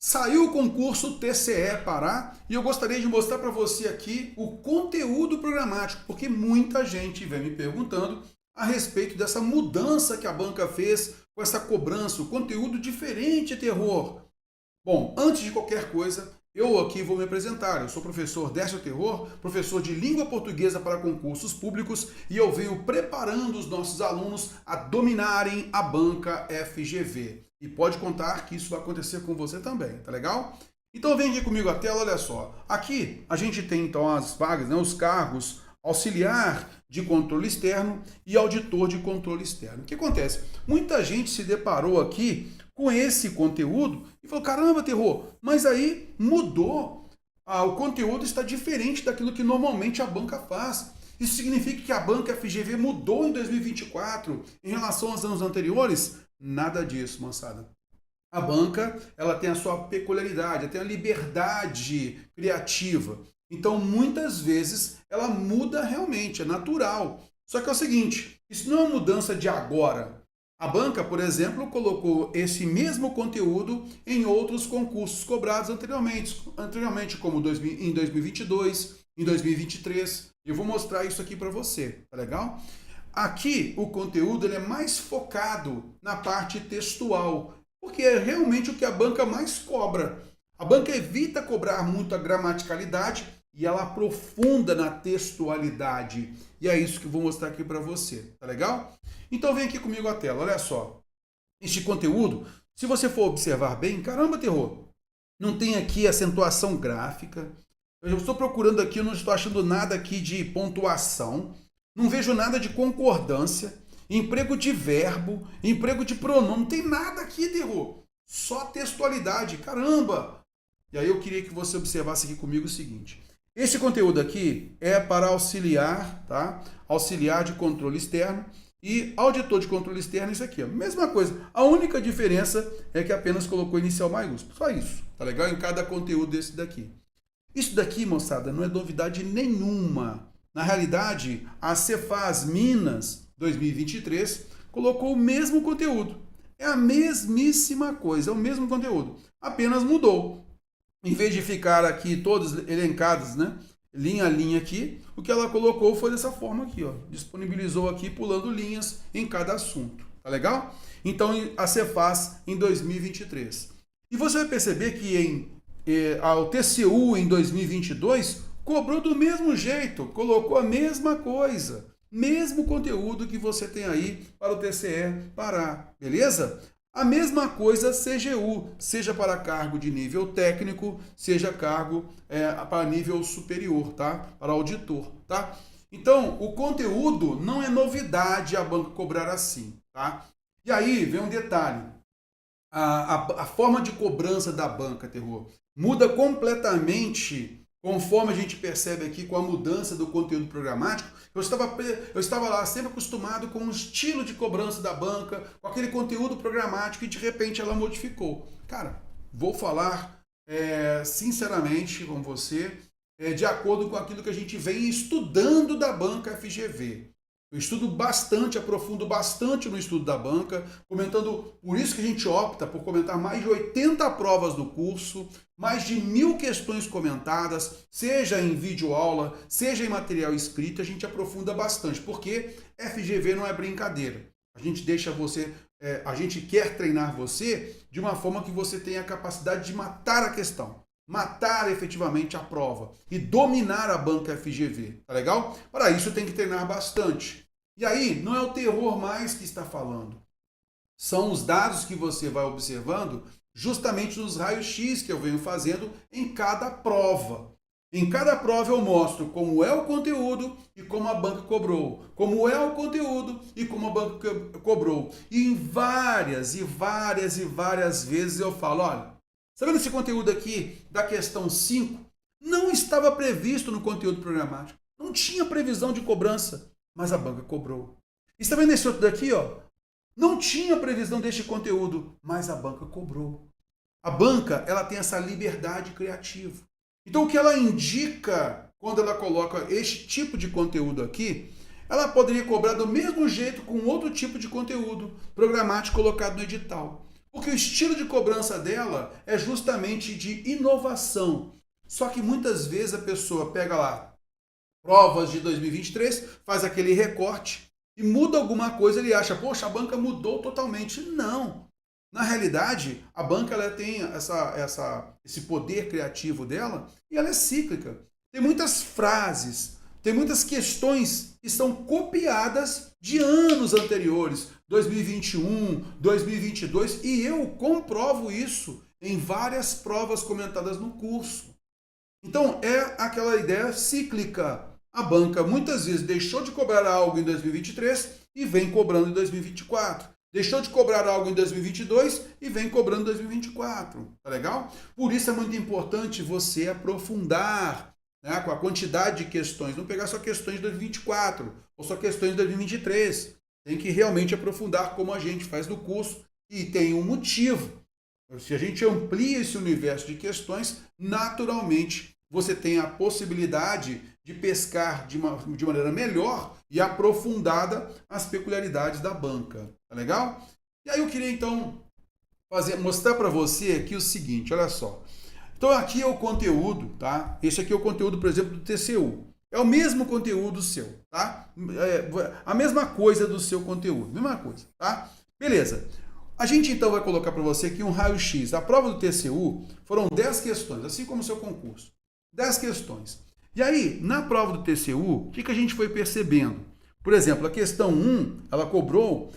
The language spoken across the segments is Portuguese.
Saiu o concurso TCE Pará e eu gostaria de mostrar para você aqui o conteúdo programático, porque muita gente vem me perguntando a respeito dessa mudança que a banca fez com essa cobrança, o conteúdo diferente, Terror. Bom, antes de qualquer coisa, eu aqui vou me apresentar. Eu sou o professor Décio Terror, professor de língua portuguesa para concursos públicos e eu venho preparando os nossos alunos a dominarem a banca FGV. E pode contar que isso vai acontecer com você também, tá legal? Então vem aqui comigo a tela, olha só. Aqui a gente tem então as vagas, né, os cargos auxiliar de controle externo e auditor de controle externo. O que acontece? Muita gente se deparou aqui com esse conteúdo e falou, caramba, Terror, mas aí mudou. O conteúdo está diferente daquilo que normalmente a banca faz. Isso significa que a banca FGV mudou em 2024 em relação aos anos anteriores? Nada disso, moçada. A banca, ela tem a sua peculiaridade, ela tem a liberdade criativa. Então, muitas vezes, ela muda realmente, é natural. Só que é o seguinte, isso não é uma mudança de agora. A banca, por exemplo, colocou esse mesmo conteúdo em outros concursos cobrados anteriormente como em 2022, em 2023. Eu vou mostrar isso aqui para você, tá legal? Aqui, o conteúdo ele é mais focado na parte textual, porque é realmente o que a banca mais cobra. A banca evita cobrar muito a gramaticalidade e ela aprofunda na textualidade. E é isso que eu vou mostrar aqui para você, tá legal? Então vem aqui comigo a tela, olha só. Este conteúdo, se você for observar bem, caramba, Terror, não tem aqui acentuação gráfica. Eu estou procurando aqui, eu não estou achando nada aqui de pontuação. Não vejo nada de concordância, emprego de verbo, emprego de pronome. Não tem nada aqui, Terror. Só textualidade. Caramba! E aí eu queria que você observasse aqui comigo o seguinte. Esse conteúdo aqui é para auxiliar, tá? Auxiliar de controle externo e auditor de controle externo, isso aqui, ó. Mesma coisa. A única diferença é que apenas colocou inicial maiúsculo. Só isso, tá legal? Em cada conteúdo desse daqui. Isso daqui, moçada, não é novidade nenhuma. Na realidade, a Cefaz Minas 2023 colocou o mesmo conteúdo. É a mesmíssima coisa, é o mesmo conteúdo. Apenas mudou. Em vez de ficar aqui todos elencados, né, linha a linha aqui, o que ela colocou foi dessa forma aqui, ó. Disponibilizou aqui pulando linhas em cada assunto. Tá legal? Então, a Cefaz em 2023. E você vai perceber que o TCU em 2022 cobrou do mesmo jeito, colocou a mesma coisa, mesmo conteúdo que você tem aí para o TCE Pará, beleza? A mesma coisa CGU, seja para cargo de nível técnico, seja cargo para nível superior, tá? Para auditor, tá? Então, o conteúdo não é novidade a banca cobrar assim, tá? E aí vem um detalhe, a forma de cobrança da banca, Terror, muda completamente conforme a gente percebe aqui com a mudança do conteúdo programático. Eu estava lá sempre acostumado com o estilo de cobrança da banca, com aquele conteúdo programático e de repente ela modificou. Cara, vou falar sinceramente com você, de acordo com aquilo que a gente vem estudando da banca FGV. Eu estudo bastante, aprofundo bastante no estudo da banca, comentando, por isso que a gente opta por comentar mais de 80 provas do curso, mais de 1000 questões comentadas, seja em videoaula, seja em material escrito, a gente aprofunda bastante, porque FGV não é brincadeira. A gente deixa você, a gente quer treinar você de uma forma que você tenha a capacidade de matar a questão. Matar efetivamente a prova e dominar a banca FGV, tá legal? Para isso tem que treinar bastante. E aí, não é o Terror mais que está falando. São os dados que você vai observando justamente nos raios-x que eu venho fazendo em cada prova. Em cada prova eu mostro como é o conteúdo e como a banca cobrou. Como é o conteúdo e como a banca cobrou. E em várias vezes eu falo, olha, tá vendo esse conteúdo aqui da questão 5? Não estava previsto no conteúdo programático. Não tinha previsão de cobrança, mas a banca cobrou. Está vendo esse outro daqui, ó? Não tinha previsão deste conteúdo, mas a banca cobrou. A banca, ela tem essa liberdade criativa. Então, o que ela indica quando ela coloca este tipo de conteúdo aqui, ela poderia cobrar do mesmo jeito com outro tipo de conteúdo programático colocado no edital. Porque o estilo de cobrança dela é justamente de inovação. Só que muitas vezes a pessoa pega lá provas de 2023, faz aquele recorte e muda alguma coisa, ele acha, poxa, a banca mudou totalmente. Não. Na realidade, a banca ela tem esse poder criativo dela e ela é cíclica. Tem muitas frases, tem muitas questões que estão copiadas de anos anteriores, 2021, 2022, e eu comprovo isso em várias provas comentadas no curso. Então, é aquela ideia cíclica. A banca muitas vezes deixou de cobrar algo em 2023 e vem cobrando em 2024. Deixou de cobrar algo em 2022 e vem cobrando em 2024. Tá legal? Por isso é muito importante você aprofundar, né, com a quantidade de questões. Não pegar só questões de 2024 ou só questões de 2023. Tem que realmente aprofundar como a gente faz no curso e tem um motivo. Se a gente amplia esse universo de questões, naturalmente você tem a possibilidade de pescar de maneira melhor e aprofundada as peculiaridades da banca. Tá legal? E aí eu queria então mostrar para você aqui o seguinte, olha só. Então aqui é o conteúdo, tá? Esse aqui é o conteúdo, por exemplo, do TCU. É o mesmo conteúdo seu, tá? A mesma coisa do seu conteúdo, mesma coisa, tá? Beleza. A gente então vai colocar para você aqui um raio-x. A prova do TCU foram 10 questões, assim como o seu concurso. 10 questões. E aí, na prova do TCU, o que a gente foi percebendo? Por exemplo, a questão 1, ela cobrou,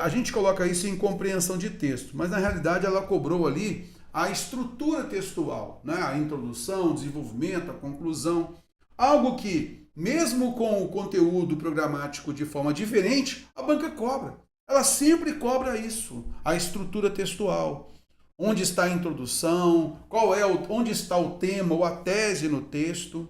a gente coloca isso em compreensão de texto, mas na realidade ela cobrou ali a estrutura textual, né? A introdução, o desenvolvimento, a conclusão. Algo que, mesmo com o conteúdo programático de forma diferente, a banca cobra. Ela sempre cobra isso, a estrutura textual. Onde está a introdução, onde está o tema ou a tese no texto.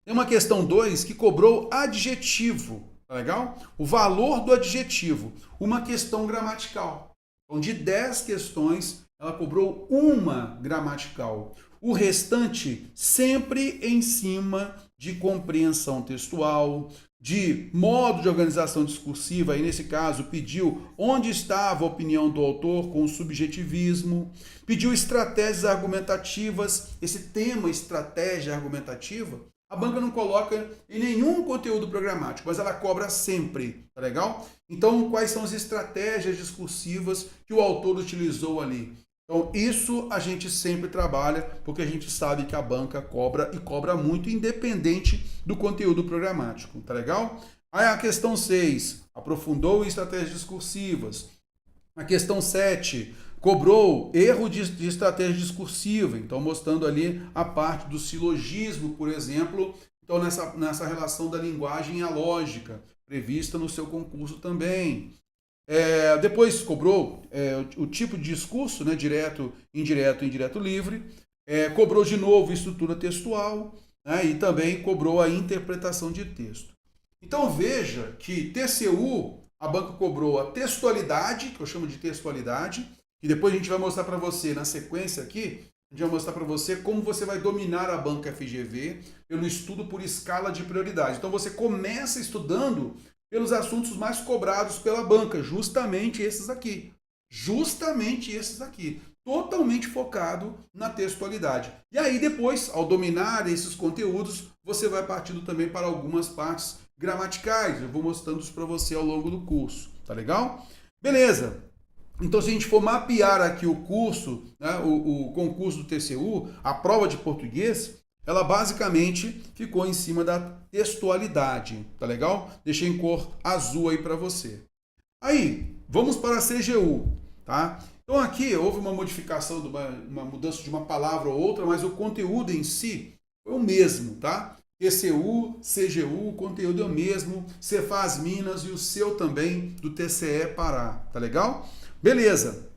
Tem uma questão 2 que cobrou adjetivo, tá legal? O valor do adjetivo, uma questão gramatical. Então, de 10 questões, ela cobrou uma gramatical. O restante sempre em cima de compreensão textual, de modo de organização discursiva, e nesse caso pediu onde estava a opinião do autor com o subjetivismo, pediu estratégias argumentativas, esse tema estratégia argumentativa, a banca não coloca em nenhum conteúdo programático, mas ela cobra sempre, tá legal? Então, quais são as estratégias discursivas que o autor utilizou ali? Então, isso a gente sempre trabalha, porque a gente sabe que a banca cobra e cobra muito, independente do conteúdo programático, tá legal? Aí a questão 6, aprofundou em estratégias discursivas. A questão 7, cobrou erro de estratégia discursiva, então mostrando ali a parte do silogismo, por exemplo, então nessa relação da linguagem e a lógica, prevista no seu concurso também. Depois cobrou o tipo de discurso, né, direto, indireto livre. Cobrou de novo estrutura textual, né, e também cobrou a interpretação de texto. Então veja que TCU, a banca cobrou a textualidade, que eu chamo de textualidade, e depois a gente vai mostrar para você na sequência aqui, a gente vai mostrar para você como você vai dominar a banca FGV pelo estudo por escala de prioridade. Então você começa estudando pelos assuntos mais cobrados pela banca, justamente esses aqui. Totalmente focado na textualidade. E aí depois, ao dominar esses conteúdos, você vai partindo também para algumas partes gramaticais. Eu vou mostrando isso para você ao longo do curso, tá legal? Beleza. Então, se a gente for mapear aqui o curso, né, o concurso do TCU, a prova de português, ela basicamente ficou em cima da textualidade, tá legal? Deixei em cor azul aí para você. Aí, vamos para a CGU, tá? Então aqui houve uma modificação, uma mudança de uma palavra ou outra, mas o conteúdo em si foi o mesmo, tá? TCU, CGU, o conteúdo é o mesmo, Cefaz Minas e o seu também do TCE Pará, tá legal? Beleza.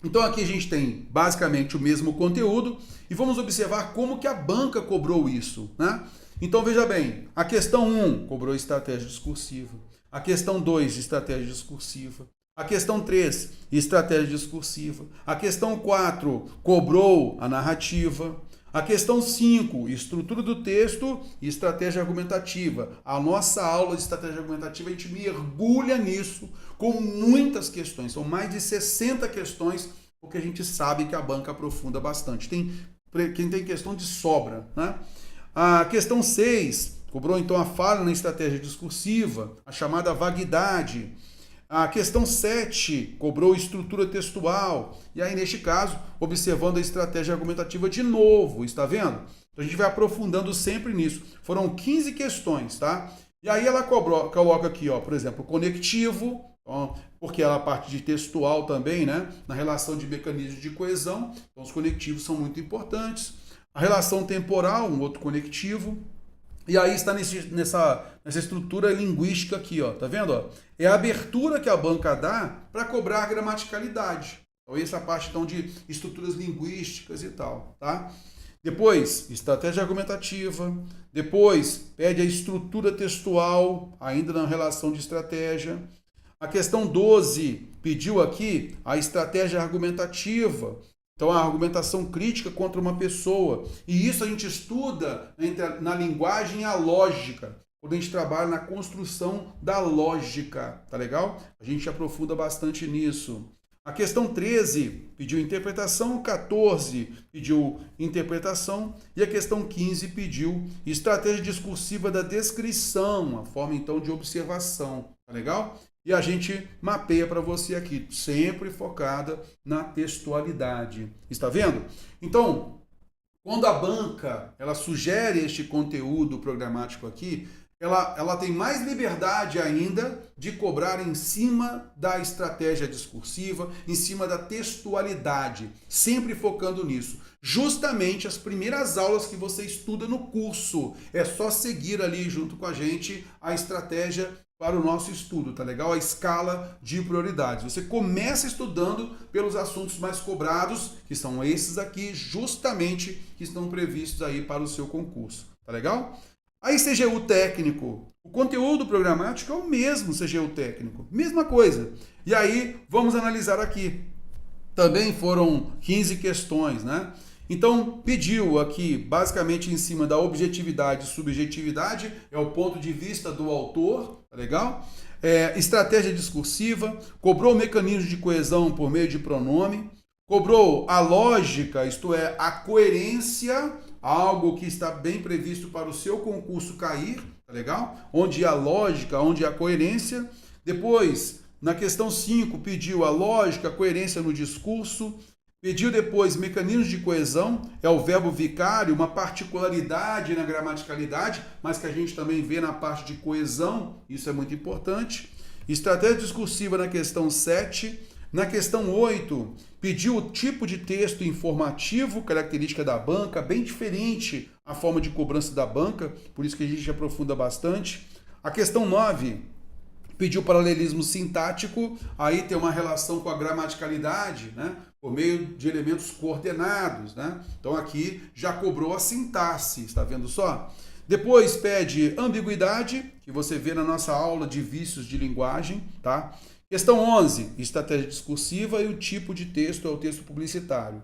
Então aqui a gente tem basicamente o mesmo conteúdo e vamos observar como que a banca cobrou isso, né? Então veja bem, a questão 1 cobrou estratégia discursiva, a questão 2 estratégia discursiva, a questão 3 estratégia discursiva, a questão 4 cobrou a narrativa, A questão 5, estrutura do texto e estratégia argumentativa. A nossa aula de estratégia argumentativa, a gente mergulha nisso com muitas questões. São mais de 60 questões, porque a gente sabe que a banca aprofunda bastante. Quem tem questão de sobra, né? A questão 6 cobrou então a falha na estratégia discursiva, a chamada vaguidade. A questão 7 cobrou estrutura textual. E aí, neste caso, observando a estratégia argumentativa de novo, está vendo? Então a gente vai aprofundando sempre nisso. Foram 15 questões, tá? E aí ela coloca aqui, ó, por exemplo, conectivo, ó, porque ela é a parte de textual também, né? Na relação de mecanismos de coesão. Então os conectivos são muito importantes. A relação temporal, um outro conectivo. E aí está nessa estrutura linguística aqui, ó, tá vendo? Ó? É a abertura que a banca dá para cobrar a gramaticalidade. Então, essa parte então, de estruturas linguísticas e tal, tá? Depois, estratégia argumentativa. Depois, pede a estrutura textual, ainda na relação de estratégia. A questão 12 pediu aqui a estratégia argumentativa. Então, a argumentação crítica contra uma pessoa. E isso a gente estuda na linguagem a lógica, quando a gente trabalha na construção da lógica, tá legal? A gente aprofunda bastante nisso. A questão 13 pediu interpretação, 14 pediu interpretação e a questão 15 pediu estratégia discursiva da descrição, a forma então de observação, tá legal? E a gente mapeia para você aqui, sempre focada na textualidade. Está vendo? Então, quando a banca ela sugere este conteúdo programático aqui, ela tem mais liberdade ainda de cobrar em cima da estratégia discursiva, em cima da textualidade, sempre focando nisso. Justamente as primeiras aulas que você estuda no curso, é só seguir ali junto com a gente a estratégia para o nosso estudo, tá legal? A escala de prioridades. Você começa estudando pelos assuntos mais cobrados, que são esses aqui, justamente, que estão previstos aí para o seu concurso, tá legal? Aí CGU técnico, o conteúdo programático é o mesmo CGU técnico, mesma coisa. E aí, vamos analisar aqui. Também foram 15 questões, né? Então, pediu aqui, basicamente em cima da objetividade e subjetividade, é o ponto de vista do autor, tá legal? Estratégia discursiva, cobrou mecanismos de coesão por meio de pronome, cobrou a lógica, isto é, a coerência, algo que está bem previsto para o seu concurso cair, tá legal? Onde a lógica, onde a coerência. Depois, na questão 5, pediu a lógica, a coerência no discurso. Pediu depois mecanismos de coesão, é o verbo vicário, uma particularidade na gramaticalidade, mas que a gente também vê na parte de coesão, isso é muito importante. Estratégia discursiva na questão 7. Na questão 8, pediu o tipo de texto informativo, característica da banca, bem diferente a forma de cobrança da banca, por isso que a gente aprofunda bastante. A questão 9, pediu paralelismo sintático, aí tem uma relação com a gramaticalidade, né? Por meio de elementos coordenados, né? Então aqui já cobrou a sintaxe, está vendo só? Depois pede ambiguidade, que você vê na nossa aula de vícios de linguagem, tá? Questão 11, estratégia discursiva e o tipo de texto é o texto publicitário.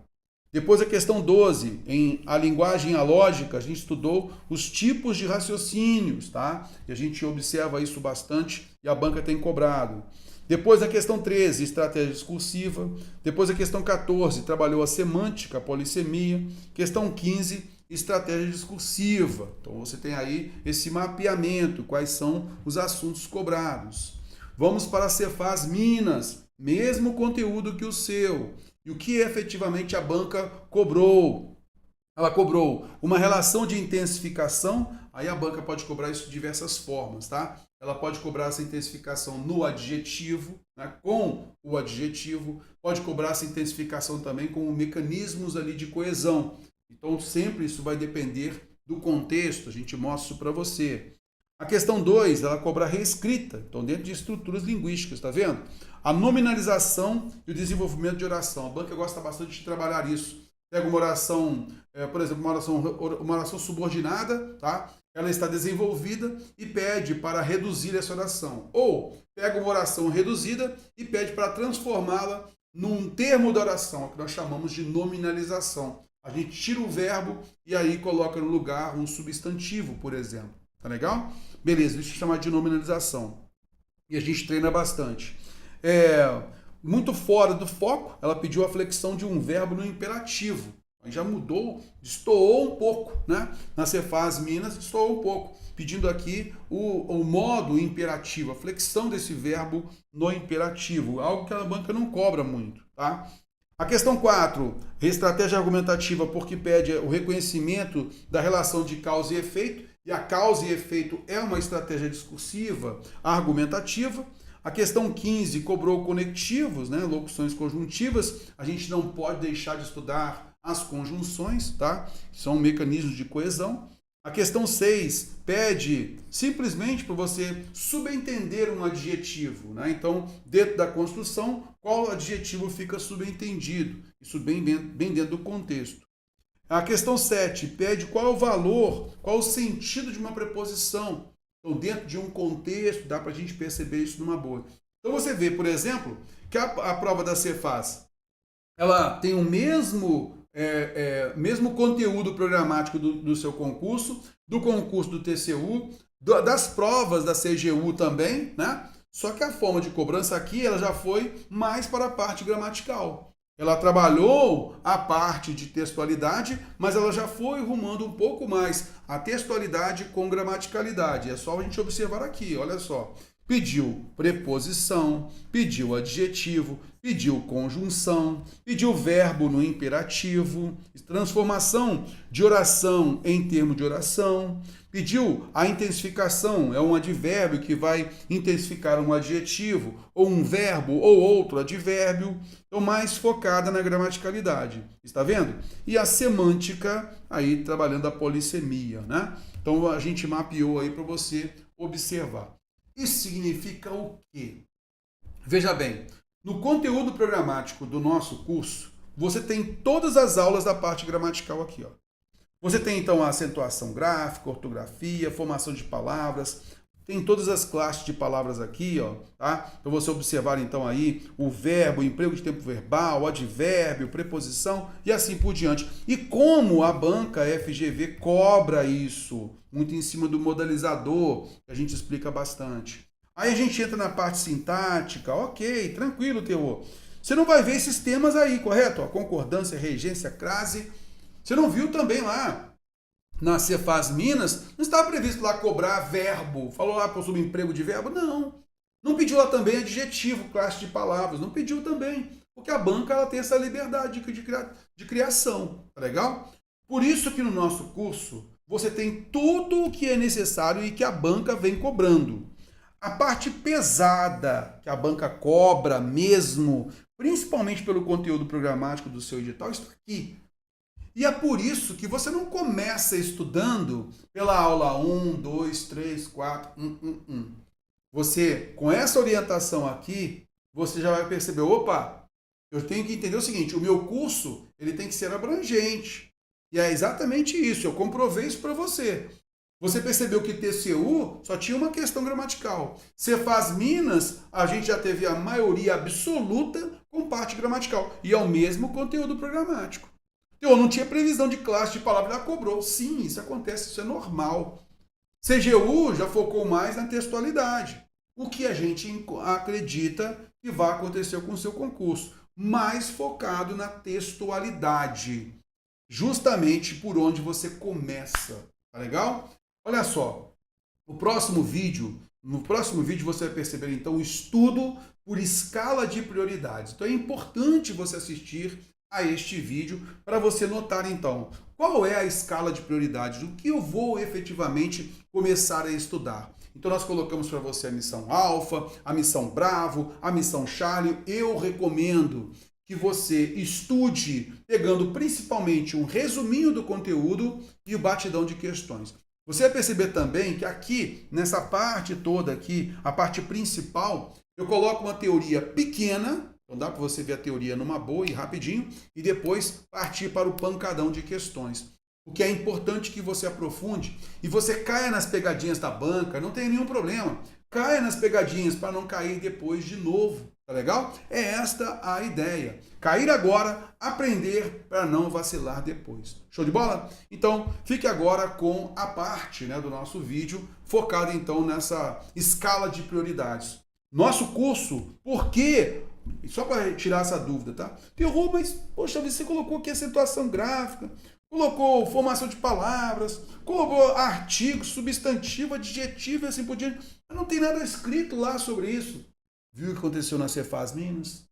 Depois a questão 12, em a linguagem e a lógica, a gente estudou os tipos de raciocínios, tá? E a gente observa isso bastante e a banca tem cobrado. Depois a questão 13, estratégia discursiva. Depois a questão 14, trabalhou a semântica, a polissemia. Questão 15, estratégia discursiva. Então você tem aí esse mapeamento, quais são os assuntos cobrados. Vamos para a Cefaz Minas, mesmo conteúdo que o seu. E o que efetivamente a banca cobrou? Ela cobrou uma relação de intensificação, aí a banca pode cobrar isso de diversas formas, tá? Ela pode cobrar essa intensificação no adjetivo, né, com o adjetivo, pode cobrar essa intensificação também com mecanismos ali de coesão. Então sempre isso vai depender do contexto, a gente mostra isso para você. A questão 2, ela cobra a reescrita, então dentro de estruturas linguísticas, tá vendo? A nominalização e o desenvolvimento de oração. A banca gosta bastante de trabalhar isso. Pega uma oração, por exemplo, uma oração subordinada, tá? Ela está desenvolvida e pede para reduzir essa oração. Ou pega uma oração reduzida e pede para transformá-la num termo da oração, que nós chamamos de nominalização. A gente tira o verbo e aí coloca no lugar um substantivo, por exemplo. Tá legal? Beleza, isso é chamado de nominalização. E a gente treina bastante. Muito fora do foco, ela pediu a flexão de um verbo no imperativo. Já mudou, destoou um pouco, né? Na Cefaz Minas, destoou um pouco, pedindo aqui o modo imperativo, a flexão desse verbo no imperativo, algo que a banca não cobra muito, tá? A questão 4, estratégia argumentativa, porque pede o reconhecimento da relação de causa e efeito, e a causa e efeito é uma estratégia discursiva argumentativa. A questão 15 cobrou conectivos, né, locuções conjuntivas. A gente não pode deixar de estudar as conjunções, tá? São mecanismos de coesão. A questão 6 pede simplesmente para você subentender um adjetivo, né? Então, dentro da construção, qual adjetivo fica subentendido? Isso bem dentro do contexto. A questão 7 pede qual é o valor, qual o sentido de uma preposição. Então, dentro de um contexto, dá para a gente perceber isso numa boa. Então, você vê, por exemplo, que a prova da Cefaz, ela tem o mesmo conteúdo programático do seu concurso, do concurso do TCU, das provas da CGU também, né? Só que a forma de cobrança aqui, ela já foi mais para a parte gramatical. Ela trabalhou a parte de textualidade, mas ela já foi rumando um pouco mais a textualidade com gramaticalidade. É só a gente observar aqui, olha só. Pediu preposição, pediu adjetivo, pediu conjunção, pediu verbo no imperativo, transformação de oração em termo de oração, pediu a intensificação, é um advérbio que vai intensificar um adjetivo, ou um verbo, ou outro advérbio, então mais focada na gramaticalidade, está vendo? E a semântica, aí trabalhando a polissemia, né? Então a gente mapeou aí para você observar. Isso significa o quê? Veja bem, no conteúdo programático do nosso curso, você tem todas as aulas da parte gramatical aqui, ó. Você tem então a acentuação gráfica, ortografia, formação de palavras, tem todas as classes de palavras aqui, ó, tá? Para você observar então aí o verbo, o emprego de tempo verbal, o advérbio, preposição e assim por diante. E como a banca FGV cobra isso, muito em cima do modalizador, que a gente explica bastante. Aí a gente entra na parte sintática, ok, tranquilo, teor. Você não vai ver esses temas aí, correto? A concordância, regência, crase. Você não viu também lá na Cefaz Minas, não estava previsto lá cobrar verbo. Falou lá para o subemprego de verbo? Não. Não pediu lá também adjetivo, classe de palavras. Não pediu também. Porque a banca ela tem essa liberdade de criação. Tá legal? Por isso que no nosso curso você tem tudo o que é necessário e que a banca vem cobrando. A parte pesada que a banca cobra mesmo, principalmente pelo conteúdo programático do seu edital, está aqui. E é por isso que você não começa estudando pela aula 1, 2, 3, 4, 1. Você, com essa orientação aqui, você já vai perceber, opa, eu tenho que entender o seguinte, o meu curso ele tem que ser abrangente. E é exatamente isso, eu comprovei isso para você. Você percebeu que TCU só tinha uma questão gramatical. Cefaz Minas, a gente já teve a maioria absoluta com parte gramatical. E é o mesmo conteúdo programático. Eu não tinha previsão de classe de palavra, ela cobrou. Sim, isso acontece, isso é normal. CGU já focou mais na textualidade. O que a gente acredita que vai acontecer com o seu concurso. Mais focado na textualidade. Justamente por onde você começa. Tá legal? Olha só, no próximo vídeo você vai perceber então o estudo por escala de prioridades. Então é importante você assistir a este vídeo para você notar então qual é a escala de prioridades, o que eu vou efetivamente começar a estudar. Então nós colocamos para você a missão Alfa, a missão Bravo, a missão Charlie. Eu recomendo que você estude pegando principalmente um resuminho do conteúdo e o batidão de questões. Você vai perceber também que aqui, nessa parte toda aqui, a parte principal, eu coloco uma teoria pequena, então dá para você ver a teoria numa boa e rapidinho, e depois partir para o pancadão de questões. O que é importante que você aprofunde e você caia nas pegadinhas da banca, não tem nenhum problema. Caia nas pegadinhas para não cair depois de novo, Tá legal? É esta a ideia. Cair agora, aprender para não vacilar depois. Show de bola? Então, fique agora com a parte, né, do nosso vídeo focada então nessa escala de prioridades. Nosso curso, por quê? Só para tirar essa dúvida, tá? Terror, mas, poxa, você colocou aqui acentuação gráfica, colocou formação de palavras, colocou artigo, substantivo, adjetivo e assim por diante. Mas não tem nada escrito lá sobre isso. Viu o que aconteceu na Cefaz Minas?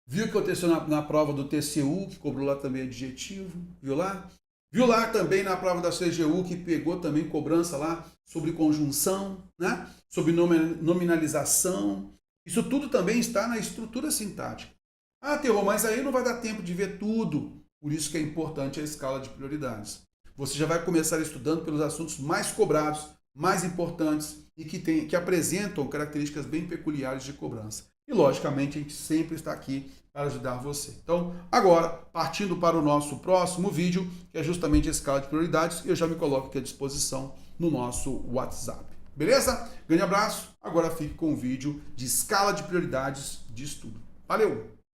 Viu o que aconteceu na prova do TCU, que cobrou lá também adjetivo? Viu lá? Viu lá também na prova da CGU, que pegou também cobrança lá sobre conjunção, né? Sobre nominalização. Isso tudo também está na estrutura sintática. Ah, Terror, mas aí não vai dar tempo de ver tudo. Por isso que é importante a escala de prioridades. Você já vai começar estudando pelos assuntos mais cobrados, mais importantes e que apresentam características bem peculiares de cobrança. E, logicamente, a gente sempre está aqui para ajudar você. Então, agora, partindo para o nosso próximo vídeo, que é justamente a escala de prioridades, eu já me coloco aqui à disposição no nosso WhatsApp. Beleza? Grande abraço. Agora fique com o vídeo de escala de prioridades de estudo. Valeu!